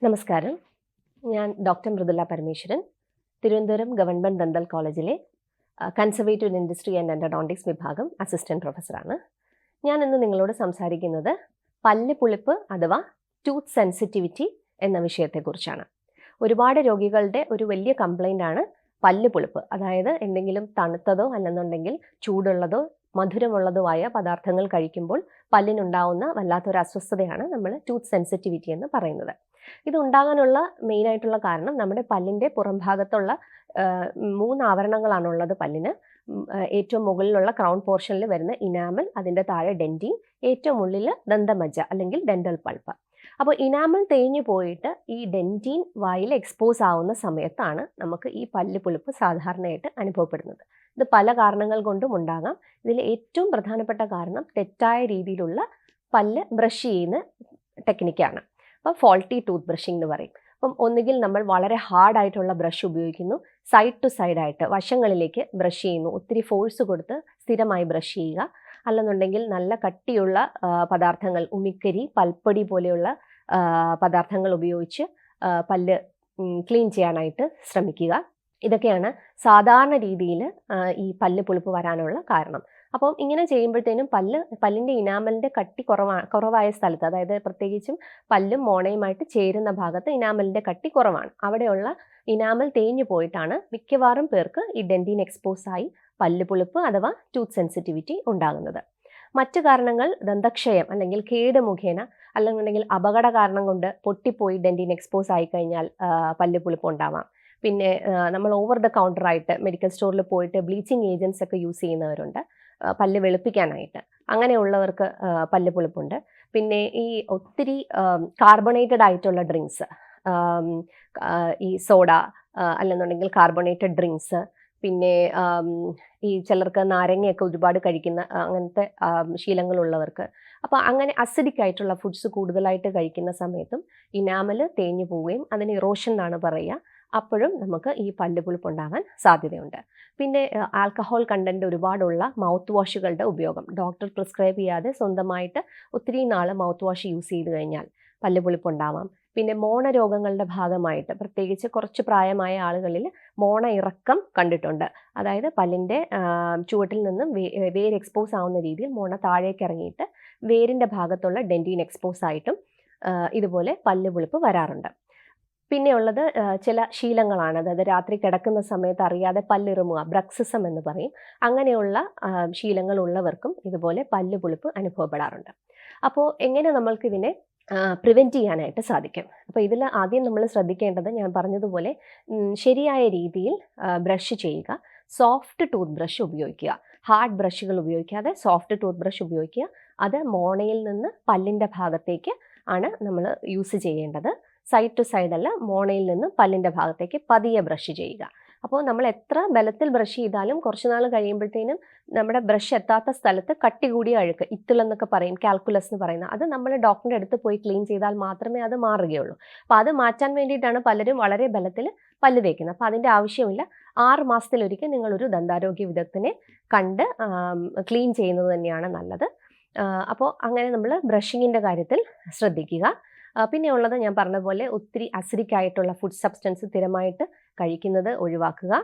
നമസ്കാരം. ഞാൻ doctor Mridula Parameswaran, Thiruvananthapuram government dental കോളേജിലെ കൺസർവേറ്റീവ് ഇൻഡസ്ട്രി ആൻഡ് എൻഡോഡോണ്ടിക്സ് വിഭാഗം അസിസ്റ്റൻറ്റ് പ്രൊഫസറാണ്. ഞാൻ ഇന്ന് നിങ്ങളോട് സംസാരിക്കുന്നത് പല്ല് പുളിപ്പ് അഥവാ ടൂത്ത് സെൻസിറ്റിവിറ്റി എന്ന വിഷയത്തെക്കുറിച്ചാണ്. ഒരുപാട് രോഗികളുടെ ഒരു വലിയ കംപ്ലൈൻ്റാണ് പല്ല് പുളിപ്പ്. അതായത് എന്തെങ്കിലും തണുത്തതോ അല്ലെന്നുണ്ടെങ്കിൽ ചൂടുള്ളതോ മധുരമുള്ളതോ ആയ പദാർത്ഥങ്ങൾ കഴിക്കുമ്പോൾ പല്ലിനുണ്ടാവുന്ന വല്ലാത്തൊരു അസ്വസ്ഥതയാണ് നമ്മൾ ടൂത്ത് സെൻസിറ്റിവിറ്റി എന്ന് പറയുന്നത്. ഇതുണ്ടാകാനുള്ള മെയിനായിട്ടുള്ള കാരണം നമ്മുടെ പല്ലിൻ്റെ പുറം ഭാഗത്തുള്ള 3 ആവരണങ്ങളാണുള്ളത് പല്ലിന്. ഏറ്റവും മുകളിലുള്ള ക്രൗൺ പോർഷനിൽ വരുന്ന ഇനാമൽ, അതിൻ്റെ താഴെ ഡെൻറ്റിൻ, ഏറ്റവും ഉള്ളിൽ ദന്തമജ്ജ അല്ലെങ്കിൽ ഡെൻ്റൽ പൾപ്പ്. അപ്പോൾ ഇനാമൽ തേഞ്ഞു പോയിട്ട് ഈ ഡെൻറ്റിൻ വായിൽ എക്സ്പോസ് ആവുന്ന സമയത്താണ് നമുക്ക് ഈ പല്ല് പുളിപ്പ് സാധാരണയായിട്ട് അനുഭവപ്പെടുന്നത്. ഇത് പല കാരണങ്ങൾ കൊണ്ടും ഉണ്ടാകാം. ഇതിൽ ഏറ്റവും പ്രധാനപ്പെട്ട കാരണം തെറ്റായ രീതിയിലുള്ള പല്ല് ബ്രഷ് ചെയ്യുന്ന ടെക്നിക്കാണ്. അപ്പോൾ ഫോൾട്ടി ടൂത്ത് ബ്രഷിംഗ് എന്ന് പറയും. അപ്പം ഒന്നുകിൽ നമ്മൾ വളരെ ഹാർഡായിട്ടുള്ള ബ്രഷ് ഉപയോഗിക്കുന്നു, സൈഡ് ടു സൈഡായിട്ട് വശങ്ങളിലേക്ക് ബ്രഷ് ചെയ്യുന്നു, ഒത്തിരി ഫോഴ്സ് കൊടുത്ത് സ്ഥിരമായി ബ്രഷ് ചെയ്യുക. അല്ലെന്നുണ്ടെങ്കിൽ നല്ല കട്ടിയുള്ള പദാർത്ഥങ്ങൾ, ഉമിക്കരി, പൽപ്പൊടി പോലെയുള്ള പദാർത്ഥങ്ങൾ ഉപയോഗിച്ച് പല്ല് ക്ലീൻ ചെയ്യാനായിട്ട് ശ്രമിക്കുക. ഇതൊക്കെയാണ് സാധാരണ രീതിയിൽ ഈ പല്ല് പുളിപ്പ് വരാനുള്ള കാരണം. അപ്പം ഇങ്ങനെ ചെയ്യുമ്പോഴത്തേനും പല്ലിൻ്റെ ഇനാമലിൻ്റെ കട്ടി കുറവായ സ്ഥലത്ത്, അതായത് പ്രത്യേകിച്ചും പല്ലും മോണയുമായിട്ട് ചേരുന്ന ഭാഗത്ത് ഇനാമലിൻ്റെ കട്ടി കുറവാണ്. അവിടെയുള്ള ഇനാമൽ തേഞ്ഞു പോയിട്ടാണ് മിക്കവാറും പേർക്ക് ഈ ഡെൻറ്റിൻ എക്സ്പോസ് ആയി പല്ല് പുളിപ്പ് അഥവാ ടൂത്ത് സെൻസിറ്റിവിറ്റി ഉണ്ടാകുന്നത്. മറ്റു കാരണങ്ങൾ ദന്തക്ഷയം അല്ലെങ്കിൽ കേട് മുഖേന, അല്ലെന്നുണ്ടെങ്കിൽ അപകട കാരണം കൊണ്ട് പൊട്ടിപ്പോയി ഡെൻറ്റിൻ എക്സ്പോസ് ആയി കഴിഞ്ഞാൽ പല്ല് പുളിപ്പ് ഉണ്ടാവാം. പിന്നെ നമ്മൾ ഓവർ ദ കൗണ്ടറായിട്ട് മെഡിക്കൽ സ്റ്റോറിൽ പോയിട്ട് ബ്ലീച്ചിങ് ഏജൻസ് ഒക്കെ യൂസ് ചെയ്യുന്നവരുണ്ട് പല്ല് വെളുപ്പിക്കാനായിട്ട്. അങ്ങനെയുള്ളവർക്ക് പല്ല് പുളിപ്പുണ്ട്. പിന്നെ ഈ ഒത്തിരി കാർബണേറ്റഡ് ആയിട്ടുള്ള ഡ്രിങ്ക്സ്, ഈ സോഡ അല്ലെന്നുണ്ടെങ്കിൽ കാർബണേറ്റഡ് ഡ്രിങ്ക്സ്, പിന്നെ ഈ ചിലർക്ക് നാരങ്ങയൊക്കെ ഒരുപാട് കഴിക്കുന്ന അങ്ങനത്തെ ശീലങ്ങളുള്ളവർക്ക്, അപ്പോൾ അങ്ങനെ അസിഡിക് ആയിട്ടുള്ള ഫുഡ്സ് കൂടുതലായിട്ട് കഴിക്കുന്ന സമയത്തും ഇനാമൽ തേഞ്ഞു പോവുകയും അതിന് ഇറോഷൻ എന്നാണ് പറയുക. അപ്പോഴും നമുക്ക് ഈ പല്ല് പുളിപ്പ് ഉണ്ടാകാൻ സാധ്യതയുണ്ട്. പിന്നെ ആൽക്കഹോൾ കണ്ടൻറ്റ് ഒരുപാടുള്ള മൗത്ത് വാഷുകളുടെ ഉപയോഗം, ഡോക്ടർ പ്രിസ്ക്രൈബ് ചെയ്യാതെ സ്വന്തമായിട്ട് ഒത്തിരി നാൾ മൗത്ത് വാഷ് യൂസ് ചെയ്ത് കഴിഞ്ഞാൽ പല്ല് പുളിപ്പ് ഉണ്ടാവാം. പിന്നെ മോണ രോഗങ്ങളുടെ ഭാഗമായിട്ട് പ്രത്യേകിച്ച് കുറച്ച് പ്രായമായ ആളുകളിൽ മോണ ഇറക്കം കണ്ടിട്ടുണ്ട്. അതായത് പല്ലിൻ്റെ ചുവട്ടിൽ നിന്നും വേര് എക്സ്പോസ് ആവുന്ന രീതിയിൽ മോണ താഴേക്ക് ഇറങ്ങിയിട്ട് വേരിൻ്റെ ഭാഗത്തുള്ള ഡെൻറ്റിൻ എക്സ്പോസ് ആയിട്ടും ഇതുപോലെ പല്ല് പുളിപ്പ് വരാറുണ്ട്. പിന്നെയുള്ളത് ചില ശീലങ്ങളാണ്. അതായത് രാത്രി കിടക്കുന്ന സമയത്ത് അറിയാതെ പല്ലിറുമുക, ബ്രക്സിസം എന്ന് പറയും. അങ്ങനെയുള്ള ശീലങ്ങളുള്ളവർക്കും ഇതുപോലെ പല്ല് പുളിപ്പ് അനുഭവപ്പെടാറുണ്ട്. അപ്പോൾ എങ്ങനെ നമ്മൾക്കിതിനെ പ്രിവെൻറ്റ് ചെയ്യാനായിട്ട് സാധിക്കും? അപ്പോൾ ഇതിൽ ആദ്യം നമ്മൾ ശ്രദ്ധിക്കേണ്ടത്, ഞാൻ പറഞ്ഞതുപോലെ ശരിയായ രീതിയിൽ ബ്രഷ് ചെയ്യുക, സോഫ്റ്റ് ടൂത്ത് ബ്രഷ് ഉപയോഗിക്കുക. ഹാർഡ് ബ്രഷുകൾ ഉപയോഗിക്കാതെ സോഫ്റ്റ് ടൂത്ത് ബ്രഷ് ഉപയോഗിക്കുക. അത് മോണയിൽ നിന്ന് പല്ലിൻ്റെ ഭാഗത്തേക്ക് ആണ് നമ്മൾ യൂസ് ചെയ്യേണ്ടത്. സൈഡ് ടു സൈഡ് അല്ല, മോണയിൽ നിന്ന് പല്ലിൻ്റെ ഭാഗത്തേക്ക് പതിയെ ബ്രഷ് ചെയ്യുക. അപ്പോൾ നമ്മൾ എത്ര ബലത്തിൽ ബ്രഷ് ചെയ്താലും കുറച്ച് നാൾ കഴിയുമ്പോഴത്തേനും നമ്മുടെ ബ്രഷ് എത്താത്ത സ്ഥലത്ത് കട്ടി കൂടിയ അഴുക്ക്, ഇത്തിളെന്നൊക്കെ പറയും, കാൽക്കുലസ് എന്ന് പറയുന്ന, അത് നമ്മൾ ഡോക്ടറിൻ്റെ അടുത്ത് പോയി ക്ലീൻ ചെയ്താൽ മാത്രമേ അത് മാറുകയുള്ളൂ. അപ്പോൾ അത് മാറ്റാൻ വേണ്ടിയിട്ടാണ് പലരും വളരെ ബലത്തിൽ പല്ല് തേക്കുന്നത്. അപ്പോൾ അതിൻ്റെ ആവശ്യമില്ല. 6 മാസത്തിലൊരിക്കൽ നിങ്ങളൊരു ദന്താരോഗ്യ വിദഗ്ധനെ കണ്ട് ക്ലീൻ ചെയ്യുന്നത് തന്നെയാണ് നല്ലത്. അപ്പോൾ അങ്ങനെ നമ്മൾ ബ്രഷിങ്ങിൻ്റെ കാര്യത്തിൽ ശ്രദ്ധിക്കുക. പിന്നെ ഉള്ളത് ഞാൻ പറഞ്ഞ പോലെ ഒത്തിരി അസിഡിക് ആയിട്ടുള്ള ഫുഡ് സബ്സ്റ്റൻസ് സ്ഥിരമായിട്ട് കഴിക്കുന്നത് ഒഴിവാക്കുക.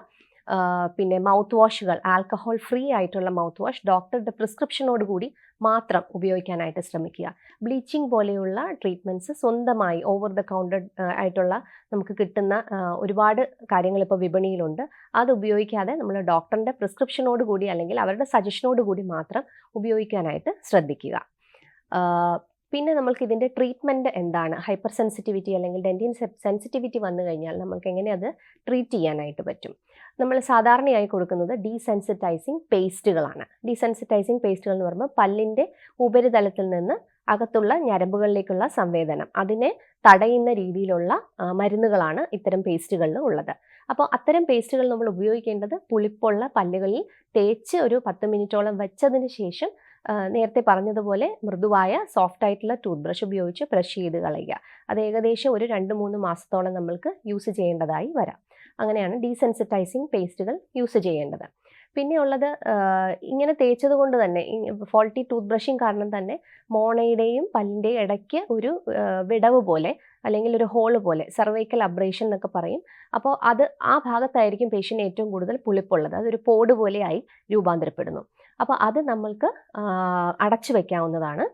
പിന്നെ മൗത്ത് വാഷുകൾ, ആൽക്കഹോൾ ഫ്രീ ആയിട്ടുള്ള മൗത്ത് വാഷ് ഡോക്ടറുടെ പ്രിസ്ക്രിപ്ഷനോട് കൂടി മാത്രം ഉപയോഗിക്കാനായിട്ട് ശ്രമിക്കുക. ബ്ലീച്ചിങ് പോലെയുള്ള ട്രീറ്റ്മെൻറ്റ്സ് സ്വന്തമായി ഓവർ ദ കൗണ്ടർ ആയിട്ടുള്ള നമുക്ക് കിട്ടുന്ന ഒരുപാട് കാര്യങ്ങൾ ഇപ്പോൾ വിപണിയിലുണ്ട്. അത് ഉപയോഗിക്കാതെ നമ്മൾ ഡോക്ടറിൻ്റെ പ്രിസ്ക്രിപ്ഷനോട് കൂടി അല്ലെങ്കിൽ അവരുടെ സജഷനോട് കൂടി മാത്രം ഉപയോഗിക്കാനായിട്ട് ശ്രദ്ധിക്കുക. പിന്നെ നമ്മൾക്ക് ഇതിൻ്റെ ട്രീറ്റ്മെൻറ്റ് എന്താണ്? ഹൈപ്പർ സെൻസിറ്റിവിറ്റി അല്ലെങ്കിൽ ഡെൻറ്റിൻ സെൻസിറ്റിവിറ്റി വന്നു കഴിഞ്ഞാൽ നമുക്ക് എങ്ങനെ അത് ട്രീറ്റ് ചെയ്യാനായിട്ട് പറ്റും? നമ്മൾ സാധാരണയായി കൊടുക്കുന്നത് ഡീസെൻസിറ്റൈസിങ് പേസ്റ്റുകളാണ്. ഡീസെൻസിറ്റൈസിങ് പേസ്റ്റുകൾ എന്ന് പറയുമ്പോൾ പല്ലിൻ്റെ ഉപരിതലത്തിൽ നിന്ന് അകത്തുള്ള ഞരമ്പുകളിലേക്കുള്ള സംവേദനം, അതിനെ തടയുന്ന രീതിയിലുള്ള മരുന്നുകളാണ് ഇത്തരം പേസ്റ്റുകളിൽ ഉള്ളത്. അപ്പോൾ അത്തരം പേസ്റ്റുകൾ നമ്മൾ ഉപയോഗിക്കേണ്ടത് പുളിപ്പുള്ള പല്ലുകളിൽ തേച്ച് ഒരു 10 മിനിറ്റോളം വെച്ചതിന് ശേഷം നേരത്തെ പറഞ്ഞതുപോലെ മൃദുവായ സോഫ്റ്റ് ആയിട്ടുള്ള ടൂത്ത് ബ്രഷ് ഉപയോഗിച്ച് ബ്രഷ് ചെയ്ത് കളയുക. അത് ഏകദേശം ഒരു 2-3 മാസത്തോളം നമ്മൾക്ക് യൂസ് ചെയ്യേണ്ടതായി വരാം. അങ്ങനെയാണ് ഡീസെൻസിറ്റൈസിങ് പേസ്റ്റുകൾ യൂസ് ചെയ്യേണ്ടത്. പിന്നെ ഉള്ളത് ഇങ്ങനെ തേച്ചത് കൊണ്ട് തന്നെ ഫോൾട്ടി ടൂത്ത് ബ്രഷിങ് കാരണം തന്നെ മോണയുടെയും പല്ലിൻ്റെയും ഇടയ്ക്ക് ഒരു വിടവ് പോലെ അല്ലെങ്കിൽ ഒരു ഹോള് പോലെ സർവൈക്കൽ അബ്രേഷൻ എന്നൊക്കെ പറയും. അപ്പോൾ ആ ഭാഗത്തായിരിക്കും പേഷ്യൻ്റ് ഏറ്റവും കൂടുതൽ പുളിപ്പുള്ളത്. അതൊരു പോട് പോലെയായി രൂപാന്തരപ്പെടുന്നു. അപ്പോൾ അത് നമ്മൾക്ക് അടച്ചു വയ്ക്കാവുന്നതാണ്.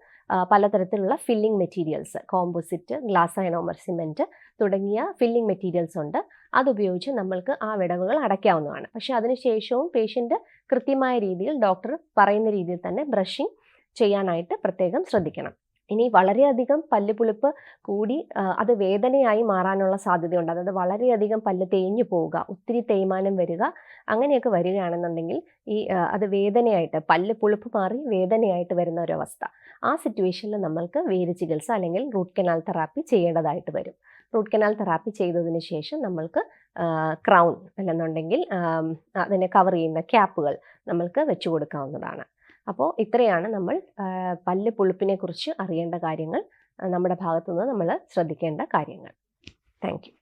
പലതരത്തിലുള്ള filling materials, composite, glass ionomer cement തുടങ്ങിയ ഫില്ലിംഗ് മെറ്റീരിയൽസ് ഉണ്ട്. അതുപയോഗിച്ച് നമ്മൾക്ക് ആ വിടവുകൾ അടയ്ക്കാവുന്നതാണ്. പക്ഷേ അതിനുശേഷവും പേഷ്യൻ്റ് കൃത്യമായ രീതിയിൽ ഡോക്ടർ പറയുന്ന രീതിയിൽ തന്നെ ബ്രഷിംഗ് ചെയ്യാനായിട്ട് പ്രത്യേകം ശ്രദ്ധിക്കണം. ഇനി വളരെയധികം പല്ലുപുളിപ്പ് കൂടി അത് വേദനയായി മാറാനുള്ള സാധ്യതയുണ്ട്. അതായത് വളരെയധികം പല്ല് തേഞ്ഞു പോവുക, ഒത്തിരി തേയ്മാനം വരിക, അങ്ങനെയൊക്കെ വരികയാണെന്നുണ്ടെങ്കിൽ അത് വേദനയായിട്ട്, പല്ല് പുളിപ്പ് മാറി വേദനയായിട്ട് വരുന്ന ഒരവസ്ഥ. ആ സിറ്റുവേഷനിൽ നമ്മൾക്ക് വേര് ചികിത്സ അല്ലെങ്കിൽ റൂട്ട് കനാൽ തെറാപ്പി ചെയ്യേണ്ടതായിട്ട് വരും. റൂട്ട് കനാൽ തെറാപ്പി ചെയ്തതിന് ശേഷം നമ്മൾക്ക് ക്രൗൺ അല്ലെന്നുണ്ടെങ്കിൽ അതിനെ കവർ ചെയ്യുന്ന ക്യാപ്പുകൾ നമ്മൾക്ക് വെച്ചു കൊടുക്കാവുന്നതാണ്. അപ്പോൾ ഇത്രയാണ് നമ്മൾ പല്ല് പുളിപ്പിനെ കുറിച്ച് അറിയേണ്ട കാര്യങ്ങൾ, നമ്മുടെ ഭാഗത്തുനിന്ന് നമ്മൾ ശ്രദ്ധിക്കേണ്ട കാര്യങ്ങൾ. Thank you.